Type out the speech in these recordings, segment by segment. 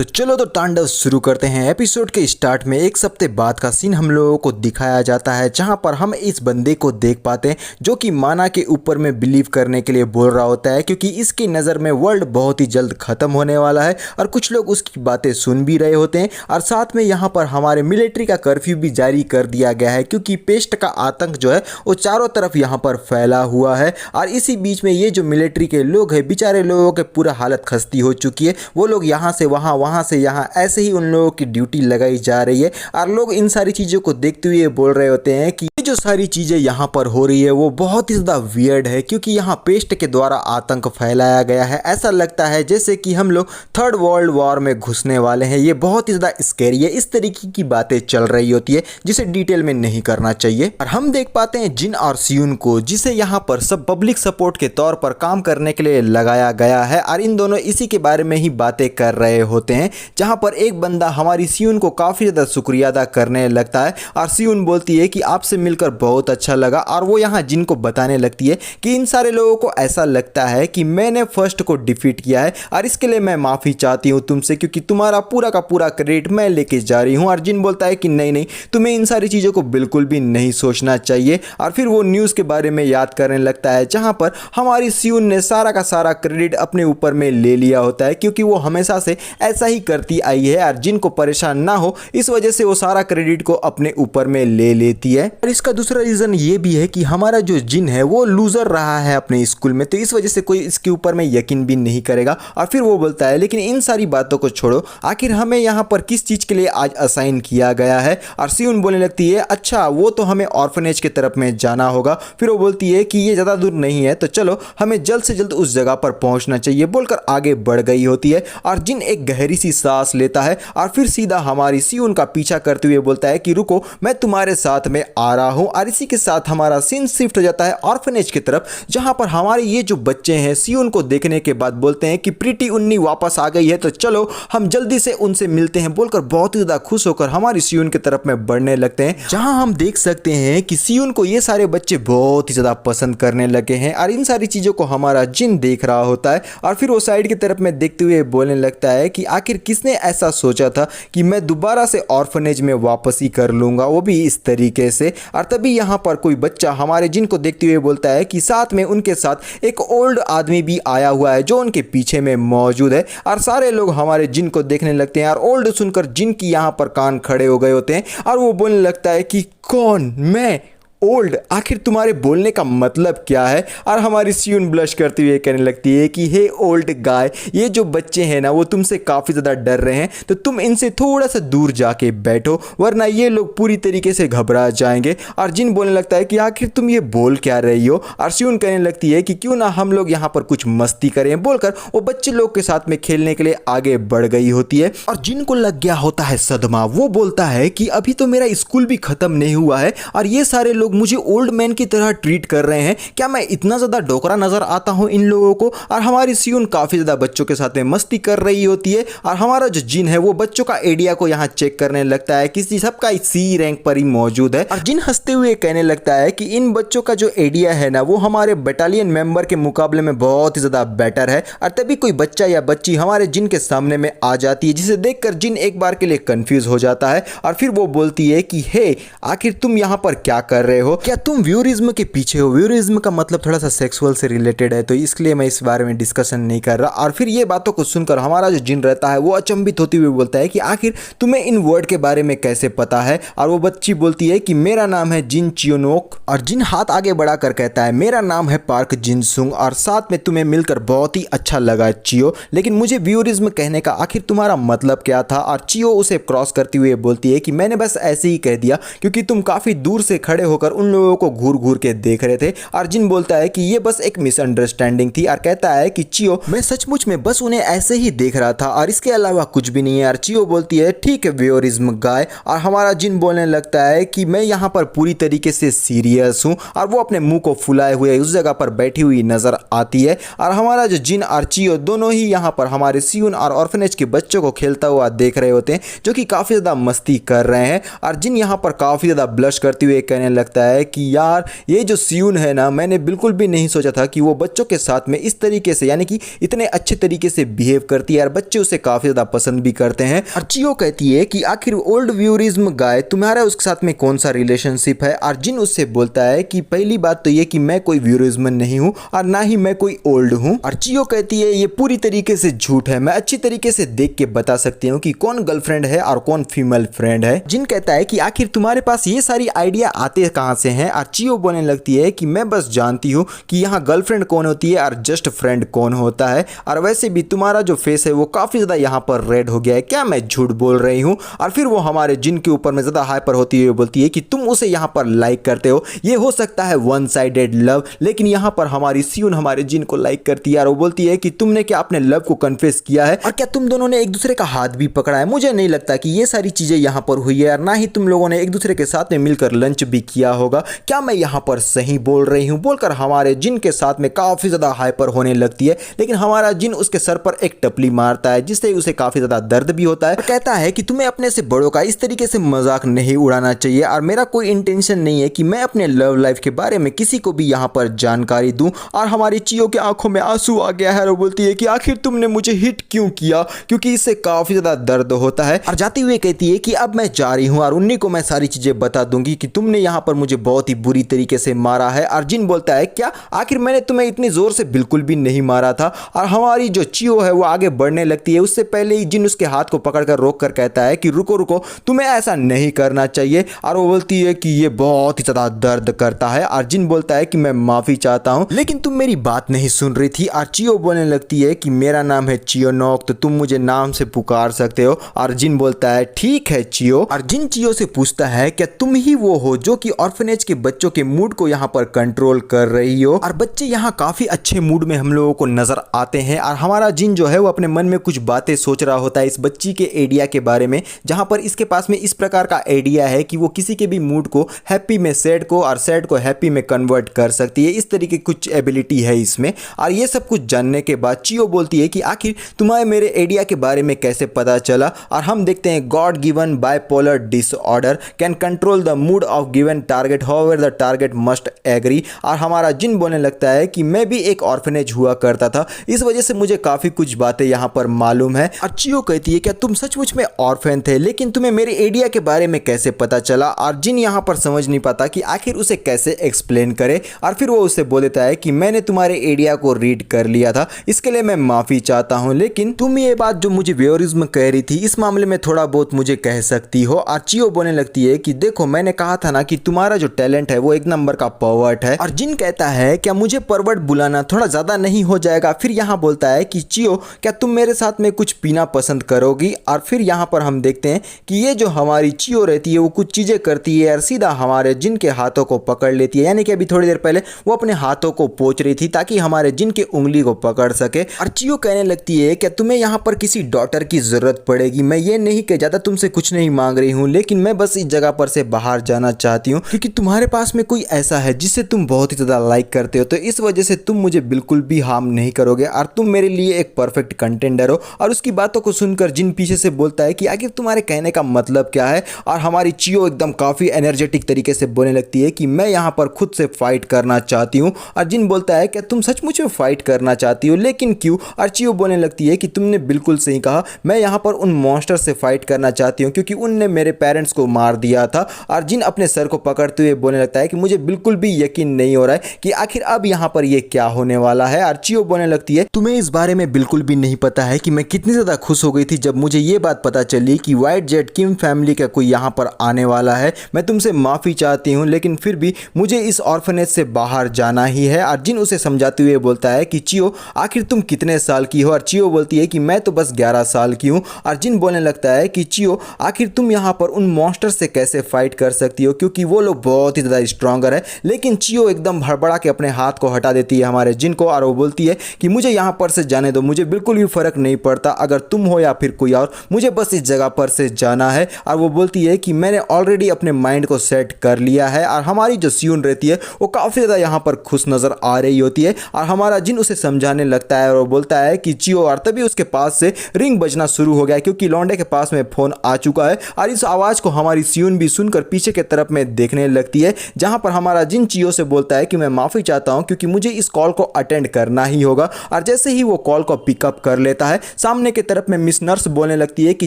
तो चलो तो तांडव शुरू करते हैं। एपिसोड के स्टार्ट में एक हफ्ते बाद का सीन हम लोगों को दिखाया जाता है, जहां पर हम इस बंदे को देख पाते हैं जो कि माना के ऊपर में बिलीव करने के लिए बोल रहा होता है, क्योंकि इसकी नज़र में वर्ल्ड बहुत ही जल्द ख़त्म होने वाला है और कुछ लोग उसकी बातें सुन भी रहे होते हैं। और साथ में यहाँ पर हमारे मिलिट्री का कर्फ्यू भी जारी कर दिया गया है, क्योंकि पेस्ट का आतंक जो है वो चारों तरफ यहाँ पर फैला हुआ है। और इसी बीच में ये जो मिलिट्री के लोग हैं, बेचारे लोगों के पूरा हालत खस्ती हो चुकी है। वो लोग यहाँ से वहाँ, वहाँ से यहाँ, ऐसे ही उन लोगों की ड्यूटी लगाई जा रही है। और लोग इन सारी चीज़ों को देखते हुए बोल रहे होते हैं कि ये जो सारी चीज़ें यहाँ पर हो रही है वो बहुत ही ज़्यादा वियर्ड है, क्योंकि यहाँ पेस्ट के द्वारा आतंक फैलाया गया है। ऐसा लगता है जैसे कि हम लोग थर्ड वर्ल्ड वॉर में घुसने वाले हैं। ये बहुत ही ज़्यादा स्कैरी है। इस तरीके की बातें चल रही होती है जिसे डिटेल में नहीं करना चाहिए। और हम देख पाते हैं जिन और सियून को, जिसे यहाँ पर सब पब्लिक सपोर्ट के तौर पर काम करने के लिए लगाया गया है। और इन दोनों इसी के बारे में ही बातें कर रहे होते हैं, जहां पर एक बंदा हमारी सियून को काफ़ी ज़्यादा शुक्रिया अदा करने लगता है। और सियून बोलती है कि आपसे मिलकर बहुत अच्छा लगा। और वो यहाँ जिन को बताने लगती है कि इन सारे लोगों को ऐसा लगता है कि मैंने फर्स्ट को डिफीट किया है और इसके लिए मैं माफ़ी चाहती हूँ तुमसे, क्योंकि तुम्हारा पूरा का पूरा क्रेडिट मैं लेके जा रही हूँ। और जिन बोलता है कि नहीं नहीं, तुम्हें इन सारी चीज़ों को बिल्कुल भी नहीं सोचना चाहिए। और फिर वो न्यूज़ के बारे में याद करने लगता है, जहाँ पर हमारी सियून ने सारा का सारा क्रेडिट अपने ऊपर में ले लिया होता है, क्योंकि वो हमेशा से ऐसा ही करती आई है। और जिनको परेशान ना हो इस वजह से वो सारा क्रेडिट को अपने ऊपर में ले लेती है। और इसका दूसरा रीज़न ये भी है कि हमारा जो जिन है वो लूज़र रहा है अपने स्कूल में, तो इस वजह से कोई इसके ऊपर में यकीन भी नहीं करेगा। और फिर वो बोलता है लेकिन इन सारी बातों को छोड़ो, आखिर हमें यहाँ पर किस चीज़ के लिए आज असाइन किया गया है। और सियून बोलने लगती है अच्छा वो तो हमें ऑर्फनेज की तरफ में जाना होगा। फिर वो बोलती है कि ये ज़्यादा दूर नहीं है, तो चलो हमें जल्द से जल्द उस जगह पर पहुँचना चाहिए बोलकर आगे बढ़ गई होती है। और जिन एक गहरी सी सांस लेता है और फिर सीधा हमारी सियून का पीछा करते हुए बोलता है कि रुको, मैं तुम्हारे साथ में आ रहा हूं। और इसी के साथ हमारा सीन शिफ्ट हो जाता है ऑर्फनेज की तरफ, जहां पर हमारे ये जो बच्चे हैं सियून को देखने के बाद बोलते हैं कि प्रीटी उन्नी वापस आ गई है, तो चलो हम जल्दी से उनसे मिलते हैं बोलकर बहुत ही ज्यादा खुश होकर हमारी सियून की तरफ में बढ़ने लगते हैं। जहां हम देख सकते हैं कि सियून को ये सारे बच्चे बहुत ही ज्यादा पसंद करने लगे हैं। और इन सारी चीजों को हमारा जिन देख रहा होता है और फिर वो साइड की तरफ में देखते हुए बोलने लगता है कि आखिर किसने ऐसा सोचा था कि मैं दोबारा से ऑर्फनेज में वापसी कर लूँगा, वो भी इस तरीके से। और तभी यहाँ पर कोई बच्चा हमारे जिन को देखते हुए बोलता है कि साथ में उनके साथ एक ओल्ड आदमी भी आया हुआ है जो उनके पीछे में मौजूद है। और सारे लोग हमारे जिन को देखने लगते हैं और ओल्ड सुनकर जिन की यहाँ पर कान खड़े हो गए होते हैं। और वो बोलने लगता है कि कौन, मैं ओल्ड, आखिर तुम्हारे बोलने का मतलब क्या है। और हमारी सियून ब्लश करती हुए कहने लगती है कि हे ओल्ड गाय, ये जो बच्चे हैं ना वो तुमसे काफ़ी ज़्यादा डर रहे हैं, तो तुम इनसे थोड़ा सा दूर जाके बैठो, वरना ये लोग पूरी तरीके से घबरा जाएंगे। और जिन बोलने लगता है कि आखिर तुम ये बोल क्या रही हो। और सियून कहने लगती है कि क्यों ना हम लोग यहाँ पर कुछ मस्ती करें बोलकर वो बच्चे लोग के साथ में खेलने के लिए आगे बढ़ गई होती है। और जिन को लग गया होता है सदमा, वो बोलता है कि अभी तो मेरा स्कूल भी ख़त्म नहीं हुआ है और ये सारे लोग मुझे ओल्ड मैन की तरह ट्रीट कर रहे हैं, क्या मैं इतना ज़्यादा डोकरा नजर आता हूं इन लोगों को। और हमारी सियून काफ़ी ज़्यादा बच्चों के साथ में मस्ती कर रही होती है। और हमारा जो जिन है वो बच्चों का एरिया को यहाँ चेक करने लगता है, किसी सबका सी रैंक पर ही मौजूद है। और जिन हंसते हुए कहने लगता है कि इन बच्चों का जो एरिया है ना वो हमारे बटालियन मेंबर के मुकाबले में बहुत ही ज़्यादा बेटर है। और तभी कोई बच्चा या बच्ची हमारे जिन के सामने में आ जाती है, जिसे देखकर जिन एक बार के लिए कंफ्यूज हो जाता है। और फिर वो बोलती है कि हे, आखिर तुम यहाँ पर क्या कर रहे हो, क्या तुम व्यूरिज्म के पीछे हो। व्यूरिज्म का मतलब थोड़ा सा सेक्सुअल से रिलेटेड है, तो इसलिए मैं इस बारे में डिस्कशन नहीं कर रहा। और फिर ये बातों को सुनकर हमारा जो जिन रहता है वो अचंभित होते हुए बोलता है कि आखिर तुम्हें इन वर्ड के बारे में कैसे पता है। और वो बच्ची बोलती है कि मेरा नाम है जिन चियोनोक। और जिन हाथ आगे बढ़ाकर कहता है मेरा नाम है पार्क जिन सुंग, और साथ में तुम्हें मिलकर बहुत ही अच्छा लगा चियो, लेकिन मुझे व्यूरिज्म कहने का आखिर तुम्हारा मतलब क्या था। और चियो उसे क्रॉस करती हुए बोलती है कि मैंने बस ऐसे ही कह दिया, क्योंकि तुम काफ़ी दूर से खड़े होकर उन लोगों को घूर घूर के देख रहे थे। और जिन बोलता है कि ये बस एक मिसअंडरस्टैंडिंग थी। और कहता है कि चियो, मैं सचमुच में बस उन्हें ऐसे ही देख रहा था और इसके अलावा कुछ भी नहीं है। और चियो बोलती है ठीक है व्योरिज्म गाय। और हमारा जिन बोलने लगता है कि मैं यहाँ पर पूरी तरीके से सीरियस हूँ। और वो अपने मुंह को फुलाए हुए उस जगह पर बैठी हुई नजर आती है। और हमारा जो जिन और चियो दोनों ही यहाँ पर हमारे सियून और ऑर्फनेज के बच्चों को खेलता हुआ देख रहे होते हैं, जो कि काफ़ी ज़्यादा मस्ती कर रहे हैं। और जिन यहाँ पर काफ़ी ज़्यादा ब्लश करते हुए कहने लगता कहता है कि यार ये जो सियून है ना, मैंने बिल्कुल भी नहीं सोचा था कि वो बच्चों के साथ में इस तरीके से, यानी कि इतने अच्छे तरीके से बिहेव करती है यार, बच्चे उसे काफी ज्यादा पसंद भी करते हैं। और चियो कहती है कि आखिर ओल्ड व्यूरिज्म गाय तुम्हारा उसके साथ में कौन सा रिलेशनशिप है। और जिन उससे बोलता है कि पहली बात तो ये कि मैं कोई व्यूरिज्म नहीं हूँ और ना ही मैं कोई ओल्ड हूँ। और चियो कहती है ये पूरी तरीके से झूठ है, मैं अच्छी तरीके से देख के बता सकती हूँ कि कौन गर्लफ्रेंड है और कौन फीमेल फ्रेंड है। जिन कहता है कि आखिर तुम्हारे पास ये सारी आइडिया आते कहाँ से हैं। और चियो बोलने लगती है कि मैं बस जानती हूँ कि यहाँ गर्लफ्रेंड कौन होती है और जस्ट फ्रेंड कौन होता है। और वैसे भी तुम्हारा जो फेस है वो काफी ज्यादा यहाँ पर रेड हो गया है, क्या मैं झूठ बोल रही हूँ। और फिर वो हमारे जिन के ऊपर में ज्यादा हाइपर होती हुई बोलती है कि तुम उसे यहाँ पर लाइक करते हो, ये हो सकता है वन साइडेड लव, लेकिन यहाँ पर हमारी सियून हमारे जिन को लाइक करती है। और वो बोलती है कि तुमने क्या अपने लव को कन्फेस किया है और क्या तुम दोनों ने एक दूसरे का हाथ भी पकड़ा है। मुझे नहीं लगता कि ये सारी चीजें यहाँ पर हुई है और ना ही तुम लोगों ने एक दूसरे के साथ में मिलकर लंच भी किया होगा, क्या मैं यहाँ पर सही बोल रही हूँ। बोलकर हमारे जिन के साथ में काफी ज्यादा हाइपर होने लगती है, लेकिन हमारा जिन उसके सर पर एक टपली मारता है जिससे उसे काफी ज्यादा दर्द भी होता है। कहता है कि तुम्हें अपने से बड़ों का इस तरीके से मजाक नहीं उड़ाना चाहिए और मेरा कोई इंटेंशन नहीं है कि मैं अपने लव लाइफ के बारे में किसी को भी यहाँ पर जानकारी दूं। और हमारी चियो के आंखों में आंसू आ गया है और वो बोलती है कि आखिर तुमने मुझे हिट क्यों किया, क्योंकि इससे काफी ज्यादा दर्द होता है। और जाती हुई कहती है कि अब मैं जा रही हूँ और उन्हीं को मैं सारी चीजें बता दूंगी कि तुमने यहाँ पर मुझे बहुत ही बुरी तरीके से मारा है। और जिन बोलता है क्या आखिर मैंने तुम्हें इतनी जोर से बिल्कुल भी नहीं मारा था। और हमारी जो चियो है वो आगे बढ़ने लगती है, उससे पहले ही जिन उसके हाथ को पकड़कर रोक कर कहता है कि रुको रुको, तुम्हें ऐसा नहीं करना चाहिए। और वो बोलती है कि ये बहुत ही ज्यादा दर्द करता है। और जिन बोलता है कि मैं माफी चाहता हूं, लेकिन तुम मेरी बात नहीं सुन रही थी। और चियो बोलने लगती है कि मेरा नाम है चियोनोक, तो तुम मुझे नाम से पुकार सकते हो। और जिन बोलता है ठीक है चियो। और जिन चियो से पूछता है क्या तुम ही वो हो जो कि ऑर्फनेज के बच्चों के मूड को यहाँ पर कंट्रोल कर रही हो। और बच्चे यहाँ काफी अच्छे मूड में हम लोगों को नजर आते हैं। और हमारा जिन जो है वो अपने मन में कुछ बातें सोच रहा होता है इस बच्ची के आइडिया के बारे में, जहां पर इसके पास में इस प्रकार का आइडिया है कि वो किसी के भी मूड को हैप्पी में सैड को और सैड को हैप्पी में कन्वर्ट कर सकती है। इस तरीके की कुछ एबिलिटी है इसमें। और ये सब कुछ जानने के बाद चियो बोलती है कि आखिर तुम्हारे मेरे आइडिया के बारे में कैसे पता चला। और हम देखते हैं god given bipolar disorder can control the mood of given target however the target must agree. और हमारा जिन बोलने लगता है कि मैं भी एक ऑर्फनेज हुआ करता था, इस वजह से मुझे काफी कुछ बातें यहाँ पर मालूम है। और चियो कहती है क्या तुम सचमुच में ऑर्फन थे, लेकिन तुम्हें मेरे आइडिया के बारे में कैसे पता चला। और जिन यहाँ पर समझ नहीं पाता कि आखिर उसे कैसे एक्सप्लेन करे। और फिर वो उसे बोल देता है कि मैंने तुम्हारे आइडिया को रीड कर लिया था, इसके लिए मैं माफी चाहता हूँ, लेकिन तुम ये बात जो मुझे व्योरिज्म कह रही थी इस मामले में थोड़ा बहुत मुझे कह सकती हो। और चियो बोलने लगती है कि देखो मैंने कहा था ना कि तुम्हारा जो टैलेंट है वो एक नंबर का पर्वर्ट है। और जिन कहता है क्या मुझे पर्वर्ट बुलाना थोड़ा ज्यादा नहीं हो जाएगा। फिर यहाँ बोलता है कि चियो क्या तुम मेरे साथ में कुछ पीना पसंद करोगी। और फिर यहाँ पर हम देखते हैं कि ये जो हमारी चियो रहती है वो कुछ चीजें करती है और सीधा हमारे जिन के हाथों को पकड़ लेती है। यानी कि अभी थोड़ी देर पहले वो अपने हाथों को पोंछ रही थी ताकि हमारे जिन के उंगली को पकड़ सके। और चियो कहने लगती है क्या तुम्हें यहाँ पर किसी डॉटर की जरूरत पड़ेगी। मैं ये नहीं कि ज्यादा तुमसे कुछ नहीं मांग रही हूँ, लेकिन मैं बस इस जगह पर से बाहर जाना चाहती हूँ क्योंकि तुम्हारे पास में कोई ऐसा है जिसे तुम बहुत ही ज्यादा लाइक करते हो, तो इस वजह से तुम मुझे बिल्कुल भी हार्म नहीं करोगे और तुम मेरे लिए एक परफेक्ट कंटेंडर हो। और उसकी बातों को सुनकर जिन पीछे से बोलता है कि आखिर तुम्हारे कहने का मतलब क्या है। और हमारी चियो एकदम काफी एनर्जेटिक तरीके से बोलने लगती है कि मैं यहाँ पर खुद से फाइट करना चाहती हूँ। और जिन बोलता है कि तुम सचमुच में फाइट करना चाहती हो, लेकिन क्यों। और चियो बोलने लगती है कि तुमने बिल्कुल सही कहा, मैं यहाँ पर उन मॉन्स्टर से फाइट करना चाहती हूँ क्योंकि उनने मेरे पेरेंट्स को मार दिया था। और जिन अपने सर को पकड़ते हुए बोलने लगता है कि मुझे बिल्कुल भी यकीन नहीं हो रहा है कि आखिर अब यहाँ पर ये क्या होने वाला है। और चियो बोलने लगती है तुम्हें इस बारे में बिल्कुल भी नहीं पता है कि मैं कितनी ज्यादा खुश हो गई थी जब मुझे ये बात पता चली कि व्हाइट जेट किम फैमिली का कोई यहाँ पर आने वाला है। मैं तुमसे माफी चाहती हूँ, लेकिन फिर भी मुझे इस ऑर्फनेज से बाहर जाना ही है। और जिन उसे समझाते हुए बोलता है कि चियो आखिर तुम कितने साल की हो। और चियो बोलती है कि मैं तो बस 11 साल की हूँ। और जिन बोलने लगता है कि चियो आखिर तुम यहाँ पर उन मॉन्स्टर से कैसे फाइट कर सकती हो क्योंकि वो लोग बहुत ही ज़्यादा स्ट्रॉन्गर है। लेकिन चियो एकदम भड़बड़ा के अपने हाथ को हटा देती है हमारे जिन को और वो बोलती है कि मुझे यहाँ पर से जाने दो, मुझे बिल्कुल भी फर्क नहीं पड़ता अगर तुम हो या फिर कोई और, मुझे बस इस जगह पर से जाना है। और वो बोलती है कि मैंने ऑलरेडी अपने माइंड को सेट कर लिया है। और हमारी जो सियून रहती है वो काफ़ी ज़्यादा यहाँ पर खुश नज़र आ रही होती है। और हमारा जिन उसे समझाने लगता है और वो बोलता है कि चियो। और तभी उसके पास से रिंग बजना शुरू हो गया क्योंकि लौंडे के पास में फ़ोन आ चुका है। और इस आवाज़ को हमारी सियून भी सुनकर पीछे के तरफ में देखने लगने लगती है, जहां पर हमारा जिन चीज़ों से बोलता है कि मैं माफ़ी चाहता हूं क्योंकि मुझे इस कॉल को अटेंड करना ही होगा। और जैसे ही वो कॉल को पिकअप कर लेता है, सामने की तरफ में मिस नर्स बोलने लगती है कि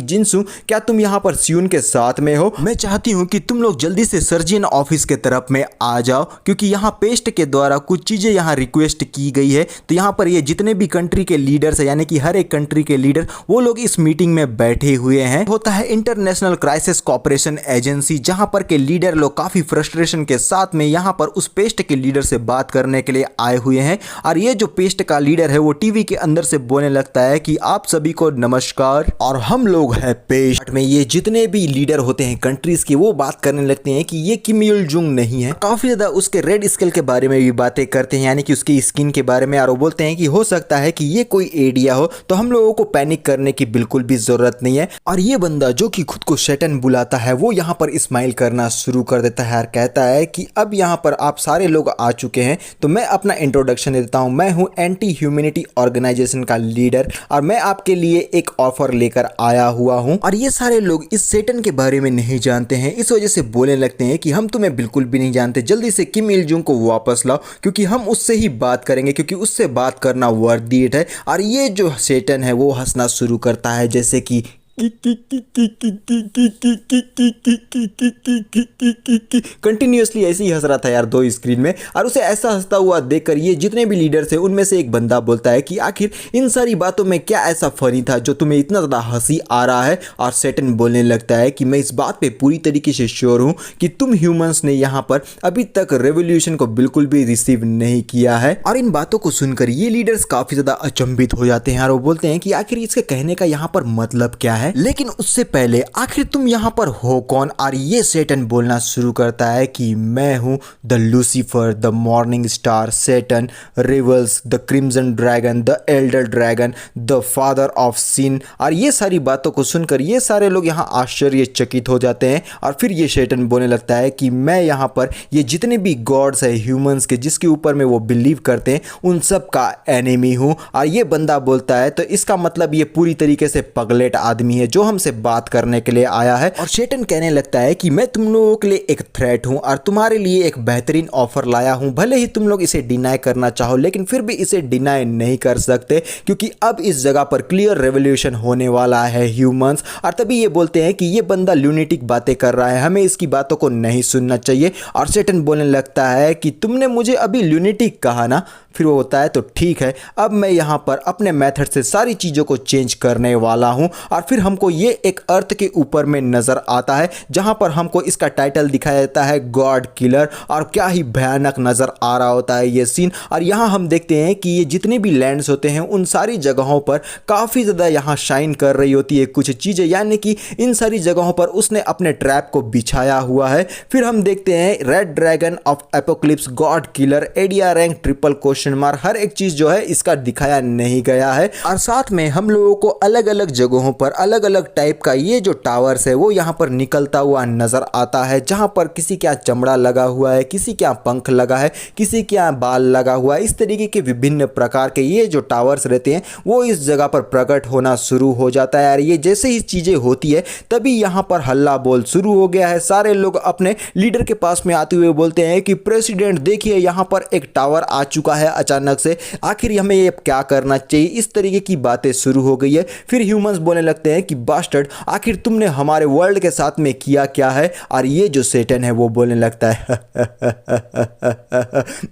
जिनसू, क्या तुम यहाँ पर सियून के साथ में हो? मैं चाहती हूँ कि तुम लोग जल्दी से सर्जन ऑफिस के तरफ में आ जाओ क्योंकि यहाँ पेस्ट के द्वारा कुछ चीज़ें यहाँ रिक्वेस्ट की गई है। तो यहाँ पर ये जितने भी कंट्री के लीडर्स है, यानी कि हर एक कंट्री के लीडर, वो लोग इस मीटिंग में बैठे हुए हैं। होता है इंटरनेशनल क्राइसिस कोऑपरेशन एजेंसी, जहां पर के लीडर लोग काफी फ्रस्ट्रेशन के साथ में यहां पर उस पेस्ट के लीडर से बात करने के लिए आए हुए हैं। और ये जो पेस्ट का लीडर है वो टीवी के अंदर से बोलने लगता है कि आप सभी को नमस्कार, और हम लोग हैं पेस्ट में ये जितने भी लीडर होते हैं कंट्रीज के, वो बात करने लगते हैं कि ये किम इल जुंग नहीं है। काफी ज्यादा उसके रेड स्किल के बारे में भी बातें करते हैं, यानी कि उसकी स्किन के बारे में। और वो बोलते हैं कि हो सकता है कि ये कोई एरिया हो, तो हम लोगों को पैनिक करने की बिल्कुल भी जरूरत नहीं है। और ये बंदा जो कि खुद को शैतान बुलाता है, वो यहाँ पर स्माइल करना शुरू कर देता है और कहता है कि अब यहाँ पर आप सारे लोग आ चुके हैं, तो मैं अपना इंट्रोडक्शन देता हूँ। मैं हूँ एंटी ह्यूमैनिटी ऑर्गेनाइजेशन का लीडर और मैं आपके लिए एक ऑफर लेकर आया हुआ हूँ। और ये सारे लोग इस शैतान के बारे में नहीं जानते हैं, इस वजह से बोलने लगते हैं कि हम तुम्हें बिल्कुल भी नहीं जानते, जल्दी से किम इल जुंग को वापस लाओ क्योंकि हम उससे ही बात करेंगे, क्योंकि उससे बात करना वर्थ इट है। और ये जो शैतान है वो हंसना शुरू करता है, जैसे कि कंटिन्यूअसली ऐसे ही हंस रहा था यार दो स्क्रीन में। और उसे ऐसा हंसता हुआ देखकर ये जितने भी लीडर्स हैं उनमें से एक बंदा बोलता है कि आखिर इन सारी बातों में क्या ऐसा फनी था जो तुम्हें इतना ज़्यादा हंसी आ रहा है? और शैतान बोलने लगता है कि मैं इस बात पे पूरी तरीके से श्योर हूँ कि तुम ह्यूमंस ने यहाँ पर अभी तक रेवोल्यूशन को बिल्कुल भी रिसीव नहीं किया है। और इन बातों को सुनकर ये लीडर्स काफ़ी ज़्यादा अचंभित हो जाते हैं और वो बोलते हैं कि आखिर इसके कहने का यहाँ पर मतलब क्या है। लेकिन उससे पहले आखिर तुम यहां पर हो कौन? और ये शैतान बोलना शुरू करता है कि मैं हूं the Lucifer, the morning star, Saturn, rivals, the crimson dragon, the elder dragon, the father of sin. और ये सारी बातों को सुनकर ये सारे लोग यहां आश्चर्यचकित हो जाते हैं। और फिर ये शैतान बोलने लगता है कि मैं यहां पर ये जितने भी गॉड्स है ह्यूमंस के, जिसके ऊपर में वो बिलीव करते हैं, उन सब का एनिमी हूं। और ये बंदा बोलता है तो इसका मतलब ये पूरी तरीके से पगलेट आदमी है जो हमसे बात करने के लिए आया है। और शैतान कहने लगता है कि मैं तुम लोगों के लिए एक थ्रेट हूं और तुम्हारे लिए एक बेहतरीन ऑफर लाया हूं। भले ही तुम लोग इसे डिनाई करना चाहो, लेकिन फिर भी इसे डिनाई नहीं कर सकते क्योंकि अब इस जगह पर क्लियर रेवोल्यूशन होने वाला है ह्यूमंस। और तभी ये बोलते हैं कि ये बंदा ल्यूनेटिक बातें कर रहा है, हमें इसकी बातों को नहीं सुनना चाहिए। और शैतान बोलने लगता है कि तुमने मुझे अभी ल्यूनेटिक कहा ना? फिर वो होता है तो ठीक है, अब मैं यहाँ पर अपने मेथड से सारी चीज़ों को चेंज करने वाला हूँ। और फिर हमको ये एक अर्थ के ऊपर में नज़र आता है जहाँ पर हमको इसका टाइटल दिखाया जाता है गॉड किलर। और क्या ही भयानक नज़र आ रहा होता है ये सीन। और यहाँ हम देखते हैं कि ये जितने भी लैंड्स होते हैं उन सारी जगहों पर काफ़ी ज़्यादा यहाँ शाइन कर रही होती है कुछ चीज़ें, यानी कि इन सारी जगहों पर उसने अपने ट्रैप को बिछाया हुआ है। फिर हम देखते हैं red dragon of apocalypse, god killer, एडिया रैंक, ट्रिपल क्वेश्चन मार्क, हर एक चीज़ जो है इसका दिखाया नहीं गया है। और साथ में हम लोगों को अलग अलग जगहों पर अलग अलग टाइप का ये जो टावर्स है वो यहाँ पर निकलता हुआ नजर आता है, जहाँ पर किसी के यहाँ चमड़ा लगा हुआ है, किसी के यहाँ पंख लगा है, किसी के यहाँ बाल लगा हुआ है। इस तरीके के विभिन्न प्रकार के ये जो टावर्स रहते हैं वो इस जगह पर प्रकट होना शुरू हो जाता है। और ये जैसे ही चीज़ें होती है तभी यहाँ पर हल्ला बोल शुरू हो गया है। सारे लोग अपने लीडर के पास में आते हुए बोलते हैं कि प्रेसिडेंट देखिए यहाँ पर एक टावर आ चुका है अचानक से, आखिर हमें ये क्या करना चाहिए? इस तरीके की बातें शुरू हो गई है। फिर ह्यूमंस बोलने लगते हैं कि बास्टर्ड, आखिर तुमने हमारे वर्ल्ड के साथ में किया क्या है? और ये जो शैतान है वो बोलने लगता है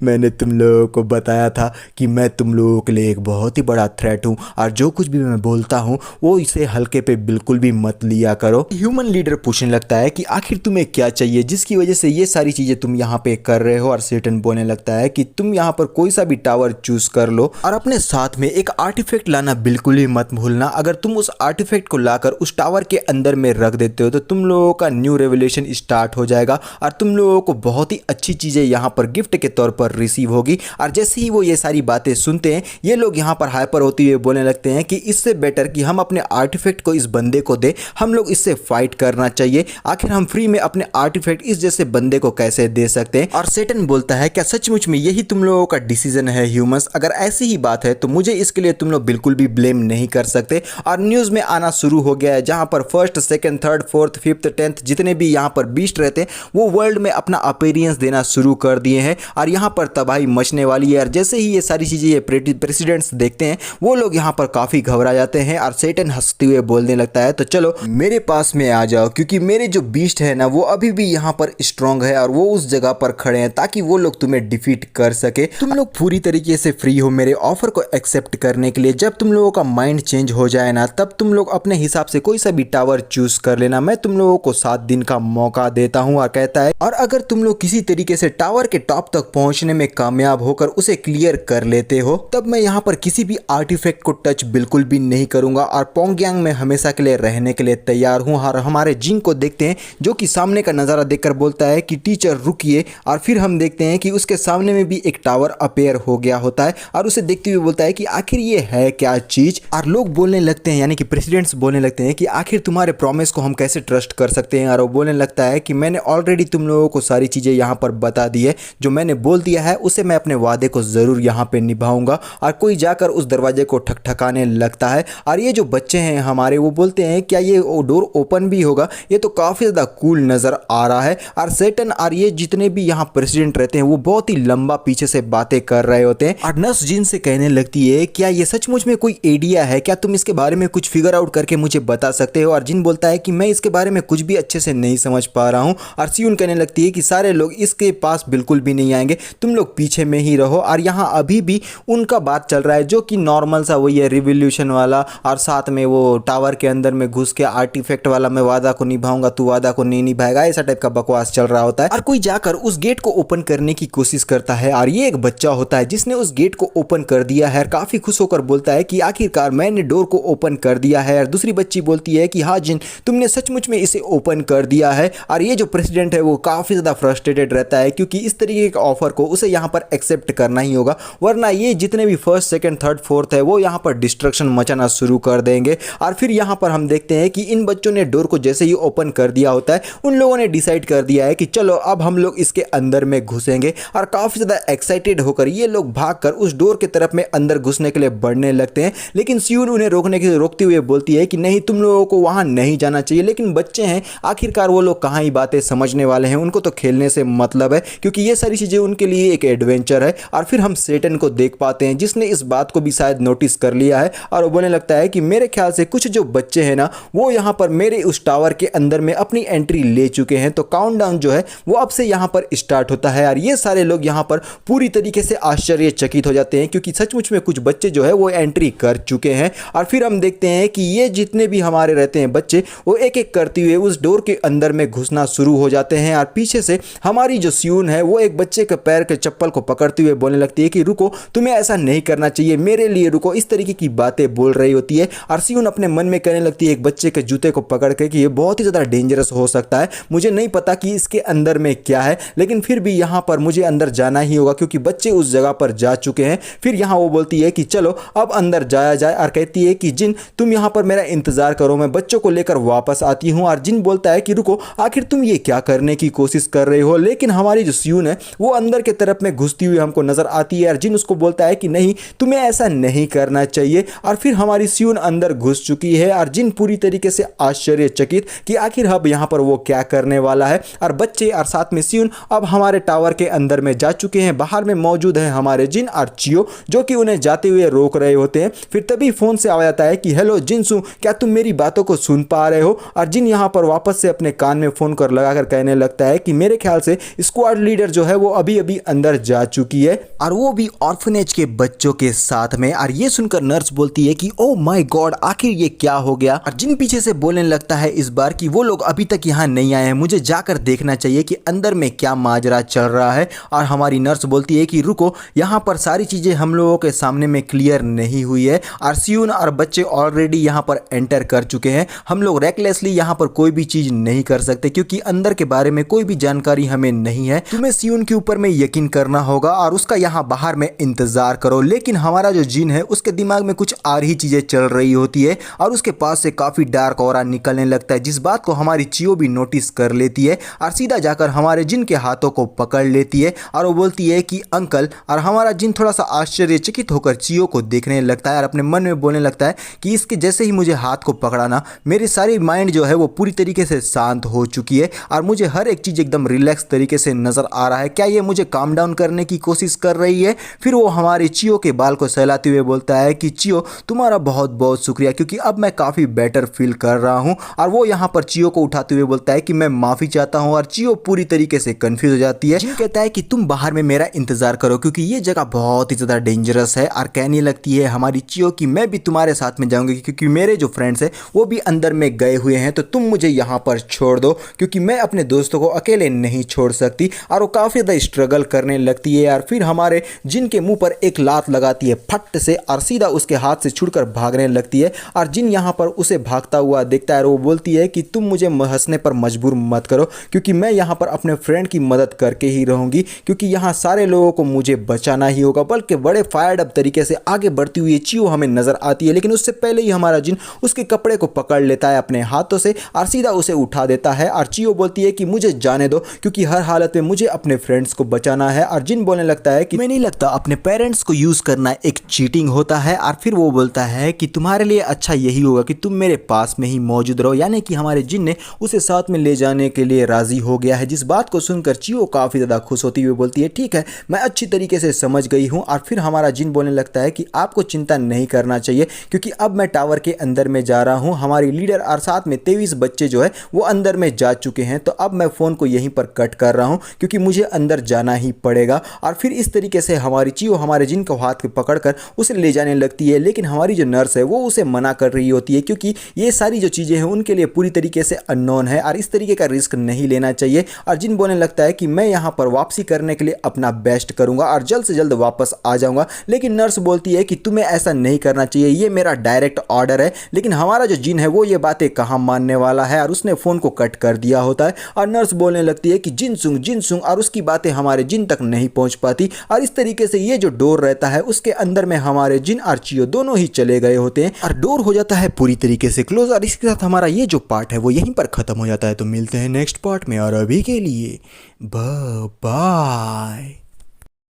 मैंने तुम लोगों को बताया था कि मैं तुम लोगों के लिए एक बहुत ही बड़ा थ्रेट हूँ और जो कुछ भी मैं बोलता हूँ वो इसे हल्के पे बिल्कुल भी मत लिया करो। ह्यूमन लीडर पूछने लगता है कि आखिर तुम्हें क्या चाहिए जिसकी वजह से ये सारी चीज़ें तुम यहाँ पे कर रहे हो? और शैतान बोलने लगता है कि तुम यहाँ पर कोई सा भी टावर चूज कर लो और अपने साथ में एक आर्टिफैक्ट लाना बिल्कुल ही मत भूलना। अगर तुम उस आर्टिफैक्ट को लाकर उस टावर के अंदर में रख देते हो तो तुम लोगों का न्यू रेवोल्यूशन स्टार्ट हो जाएगा और तुम लोगों को बहुत ही अच्छी चीज़ें यहाँ पर गिफ्ट के तौर पर रिसीव होगी। और जैसे ही वो ये सारी बातें सुनते हैं ये लोग यहाँ पर हाइपर होते हुए बोलने लगते हैं कि इससे बेटर कि हम अपने आर्टिफैक्ट को इस बंदे को दे, हम लोग इससे फाइट करना चाहिए। आखिर हम फ्री में अपने आर्टिफैक्ट इस जैसे बंदे को कैसे दे सकते हैं? और शैतान बोलता है क्या सचमुच में यही तुम लोगों का डिसीजन है ह्यूमंस? अगर ऐसी ही बात है तो मुझे इसके लिए तुम लोग बिल्कुल भी ब्लेम नहीं कर सकते। और न्यूज़ में आना शुरू शुरू हो गया है, जहां पर first, second, third, fourth, fifth, 10th जितने भी यहां पर बीस्ट रहते हैं वो वर्ल्ड में अपना अपीयरेंस देना शुरू कर दिए हैं और यहां पर तबाही मचने वाली है। और जैसे ही ये सारी चीज़ें ये प्रेसिडेंट्स देखते हैं वो लोग यहां पर काफ़ी घबरा जाते हैं और सेटन हंसते हुए बोलने लगता है, तो चलो मेरे पास में आ जाओ, क्योंकि मेरे जो बीस्ट है ना वो अभी भी यहाँ पर स्ट्रांग है और वो उस जगह पर खड़े हैं ताकि वो लोग तुम्हें डिफीट कर सके। तुम लोग पूरी तरीके से फ्री हो मेरे ऑफर को एक्सेप्ट करने के लिए। जब तुम लोगों का माइंड चेंज हो जाए ना तब तुम लोग अपने हिसाब से कोई सा भी टावर चूज कर लेना। मैं तुम लोगों को 7 दिन का मौका देता हूँ। और कहता है, और अगर तुम लोग किसी तरीके से टावर के टॉप तक पहुंचने में कामयाब होकर उसे क्लियर कर लेते हो तब मैं यहाँ पर किसी भी आर्टिफैक्ट को टच बिल्कुल भी नहीं करूंगा और पोंगयांग में हमेशा के लिए रहने के लिए तैयार हूँ। और हमारे जिन को देखते हैं जो कि सामने का नज़ारा देखकर बोलता है कि टीचर रुकिए, और फिर हम देखते हैं कि उसके सामने में भी एक टावर अपेयर हो गया होता है और उसे देखते हुए बोलता है कि आखिर ये है क्या चीज़। और लोग बोलने लगते हैं, यानी कि प्रेसिडेंट्स बोलने लगते हैं कि आखिर तुम्हारे प्रॉमिस को हम कैसे ट्रस्ट कर सकते हैं। और वो बोलने लगता है कि मैंने ऑलरेडी तुम लोगों को सारी चीज़ें यहाँ पर बता दी है, जो मैंने बोल दिया है उसे मैं अपने वादे को ज़रूर यहाँ पे निभाऊंगा। और कोई जाकर उस दरवाजे को ठकठकाने लगता है और ये जो बच्चे हैं हमारे वो बोलते हैं क्या ये डोर ओपन भी होगा, ये तो काफ़ी ज़्यादा कूल नज़र आ रहा है। और सेटन और ये जितने भी यहाँ प्रेसिडेंट रहते हैं वो बहुत ही लंबा पीछे से बातें कर रहे होते हैं। और नर्स जिन से कहने लगती है, क्या ये सचमुच में कोई आइडिया है, क्या तुम इसके बारे में कुछ फिगर आउट करके मुझे बता सकते हो। और जिन बोलता है कि मैं इसके बारे में कुछ भी अच्छे से नहीं समझ पा रहा हूँ। और सियून कहने लगती है कि सारे लोग इसके पास बिल्कुल भी नहीं आएंगे, तुम लोग पीछे में ही रहो। और यहाँ अभी भी उनका बात चल रहा है जो कि नॉर्मल सा वही है, रिवोल्यूशन वाला, और साथ में वो टावर के अंदर में घुस के आर्टिफैक्ट वाला, मैं वादा को निभाऊंगा तू वादा को नहीं निभाएगा, ऐसा टाइप का बकवास चल रहा होता है। और कोई जाकर उस गेट को ओपन करने की कोशिश करता है और ये एक बच्चा होता है जिसने उस गेट को ओपन कर दिया है। काफी खुश होकर बोलता है कि आखिरकार मैंने डोर को ओपन कर दिया है। और दूसरी बच्ची बोलती है कि हाँ जिन, तुमने सचमुच में इसे ओपन कर दिया है। और ये जो प्रेसिडेंट है वो काफी ज्यादा फ्रस्ट्रेटेड रहता है क्योंकि इस तरीके के ऑफर को उसे यहाँ पर एक्सेप्ट करना ही होगा, वरना ये जितने भी फर्स्ट, सेकंड, थर्ड, फोर्थ है वो यहाँ पर डिस्ट्रक्शन मचाना शुरू कर देंगे। और फिर यहाँ पर हम देखते हैं कि इन बच्चों ने डोर को जैसे ही ओपन कर दिया होता है उन लोगों ने डिसाइड कर दिया है कि चलो अब हम लोग इसके अंदर में घुसेंगे। और काफ़ी ज़्यादा एक्साइटेड होकर ये लोग भागकर उस डोर की तरफ में अंदर घुसने के लिए बढ़ने लगते हैं। लेकिन सियून उन्हें रोकते हुए बोलती है कि नहीं, तुम लोगों को वहाँ नहीं जाना चाहिए। लेकिन बच्चे हैं, आखिरकार वो लोग कहाँ ही बातें समझने वाले हैं, उनको तो खेलने से मतलब है क्योंकि ये सारी चीज़ें उनके लिए एक एडवेंचर है। और फिर हम सेटन को देख पाते हैं जिसने इस बात को भी शायद नोटिस कर लिया है और वो बोलने लगता है कि मेरे ख्याल से कुछ जो बच्चे हैं ना वो यहाँ पर मेरे उस टावर के अंदर में अपनी एंट्री ले चुके हैं। तो काउंटडाउन जो है वो अब से यहाँ पर स्टार्ट होता है। और ये सारे लोग यहाँ पर पूरी तरीके से आश्चर्यचकित हो जाते हैं क्योंकि सचमुच में कुछ बच्चे जो है वो एंट्री कर चुके हैं। और फिर हम देखते हैं कि ये जितने भी हमारे रहते हैं बच्चे वो एक एक करते हुए उस डोर के अंदर में घुसना शुरू हो जाते हैं। और पीछे से हमारी जो सियून है वो एक बच्चे के पैर के चप्पल को पकड़ते हुए बोलने लगती है कि रुको, तुम्हें ऐसा नहीं करना चाहिए, मेरे लिए रुको, इस तरीके की बातें बोल रही होती है। और सियून अपने मन में कहने लगती है एक बच्चे के जूते को पकड़ के कि ये बहुत ही ज़्यादा डेंजरस हो सकता है, मुझे नहीं पता कि इसके अंदर में क्या है, लेकिन फिर भी यहाँ पर मुझे अंदर जाना ही होगा क्योंकि बच्चे उस जगह पर जा चुके हैं। फिर यहाँ वो बोलती है कि चलो अब अंदर जाया जाए और कहती है कि जिन, तुम यहाँ पर मेरा इंतजार करो, मैं बच्चों को लेकर वापस आती हूँ। और जिन बोलता है कि रुको, आखिर तुम ये क्या करने की कोशिश कर रहे हो। लेकिन हमारी जो सियून है वो अंदर के तरफ में घुसती हुई हमको नजर आती है और जिन उसको बोलता है कि नहीं, तुम्हें ऐसा नहीं करना चाहिए। और फिर हमारी सियून अंदर घुस चुकी है और जिन पूरी तरीके से आश्चर्यचकित कि आखिर अब यहाँ पर वो क्या करने वाला है। और बच्चे और साथ में सियून अब हमारे टावर के अंदर में जा चुके हैं। बाहर में मौजूद है हमारे जिन और चियो जो कि उन्हें जाते हुए रोक रहे होते हैं। फिर तभी फोन से आवाज आता है कि हेलो जिनसू, क्या तुम मेरी बातों को सुन पा रहे हो। और जिन यहाँ पर वापस से अपने कान में फोन कर लगाकर कहने लगता है कि मेरे ख्याल से स्क्वाड लीडर जो है वो अभी अभी अंदर जा चुकी है और वो भी ऑर्फनेज के बच्चों के साथ में। और ये सुनकर नर्स बोलती है कि ओ माय गॉड, आखिर ये क्या हो गया। और जिन पीछे से बोलने लगता है इस बार कि वो लोग अभी तक यहाँ नहीं आए हैं, मुझे जाकर देखना चाहिए कि अंदर में क्या माजरा चल रहा है। और हमारी नर्स बोलती है कि रुको, यहाँ पर सारी चीज़ें हम लोगों के सामने में क्लियर नहीं हुई है और सियून और बच्चे ऑलरेडी यहाँ पर एंटर कर चुके हैं। हम लोग रेकलेसली यहाँ पर कोई भी चीज़ नहीं कर सकते क्योंकि अंदर के बारे में कोई भी जानकारी हमें नहीं है। तुम्हें सियून के ऊपर में यकीन करना होगा और उसका यहाँ बाहर में इंतजार करो। लेकिन हमारा जो जिन है उसके दिमाग में कुछ और ही चीज़ें चल रही होती है और उसके पास से काफ़ी डार्क ऑरा निकलने लगता है, जिस बात को हमारी चियो भी नोटिस कर लेती है और सीधा जाकर हमारे जिन के हाथों को पकड़ लेती है और वो बोलती है कि अंकल। और हमारा जिन थोड़ा सा आश्चर्यचकित होकर चियो को देखने लगता है और अपने मन में बोलने लगता है कि इसके जैसे ही मुझे मुझे हाथ को पकड़ा ना, मेरी सारी माइंड जो है वो पूरी तरीके से शांत हो चुकी है और मुझे हर एक चीज़ एकदम रिलैक्स तरीके से नज़र आ रहा है। क्या ये मुझे काम डाउन करने की कोशिश कर रही है? फिर वो हमारी चियो के बाल को सहलाते हुए बोलता है कि चियो तुम्हारा बहुत बहुत शुक्रिया, क्योंकि अब मैं काफ़ी बेटर फील कर रहा हूँ। और वो यहाँ पर चियो को उठाते हुए बोलता है कि मैं माफ़ी चाहता हूँ। और चियो पूरी तरीके से कंफ्यूज हो जाती है। जिन कहता है कि तुम बाहर में मेरा इंतज़ार करो क्योंकि ये जगह बहुत ही ज़्यादा डेंजरस है। और कहने लगती है हमारी चियो कि मैं भी तुम्हारे साथ में जाऊँगी क्योंकि मेरे जो फ्रेंड्स हैं वो भी अंदर में गए हुए हैं, तो तुम मुझे यहाँ पर छोड़ दो क्योंकि मैं अपने दोस्तों को अकेले नहीं छोड़ सकती। और वो काफ़ी ज़्यादा स्ट्रगल करने लगती है। और फिर हमारे जिन के मुंह पर एक लात लगाती है फट से और सीधा उसके हाथ से छुड़कर भागने लगती है। और जिन यहाँ पर उसे भागता हुआ देखता है और वो बोलती है कि तुम मुझे हंसने पर मजबूर मत करो क्योंकि मैं यहाँ पर अपने फ्रेंड की मदद करके ही रहूँगी, क्योंकि यहाँ सारे लोगों को मुझे बचाना ही होगा। बल्कि बड़े फायर्ड अप तरीके से आगे बढ़ती हुई चियो हमें नजर आती है, लेकिन उससे पहले ही हमारा जिन उसके कपड़े को पकड़ लेता है अपने हाथों से और सीधा उसे उठा देता है। और चियो बोलती है कि मुझे जाने दो क्योंकि हर हालत में मुझे अपने फ्रेंड्स को बचाना है। और जिन बोलने लगता है कि मैं नहीं लगता अपने पेरेंट्स को यूज करना एक चीटिंग होता है। और फिर वो बोलता है कि तुम्हारे लिए अच्छा यही होगा कि तुम मेरे पास में ही मौजूद रहो, यानी कि हमारे जिन ने उसे साथ में ले जाने के लिए राजी हो गया है। जिस बात को सुनकर चियो काफी ज्यादा खुश होती हुई बोलती है ठीक है, मैं अच्छी तरीके से समझ गई हूँ। और फिर हमारा जिन बोलने लगता है कि आपको चिंता नहीं करना चाहिए क्योंकि अब मैं टावर के अंदर में जा रहा हूँ। हमारी लीडर और साथ में 23 बच्चे जो है वो अंदर में जा चुके हैं, तो अब मैं फ़ोन को यहीं पर कट कर रहा हूँ क्योंकि मुझे अंदर जाना ही पड़ेगा। और फिर इस तरीके से हमारी चियो हमारे जिन को हाथ पकड़कर उसे ले जाने लगती है, लेकिन हमारी जो नर्स है वो उसे मना कर रही होती है क्योंकि ये सारी जो चीज़ें हैं उनके लिए पूरी तरीके से अननोन है और इस तरीके का रिस्क नहीं लेना चाहिए। और जिन बोलने लगता है कि मैं यहाँ पर वापसी करने के लिए अपना बेस्ट करूँगा और जल्द से जल्द वापस आ जाऊँगा, लेकिन नर्स बोलती है कि तुम्हें ऐसा नहीं करना चाहिए, ये मेरा डायरेक्ट ऑर्डर है। लेकिन हमारा जो जिन है वो ये बातें कहाँ मानने वाला है और उसने फ़ोन को कट कर दिया होता है। और नर्स बोलने लगती है कि जिनसुंग और उसकी बातें हमारे जिन तक नहीं पहुँच पाती। और इस तरीके से ये जो डोर रहता है उसके अंदर में हमारे जिन और चियो दोनों ही चले गए होते हैं और डोर हो जाता है पूरी तरीके से क्लोज। और इसके साथ हमारा ये जो पार्ट है वो यहीं पर ख़त्म हो जाता है। तो मिलते हैं नेक्स्ट पार्ट में और अभी के लिए बाय।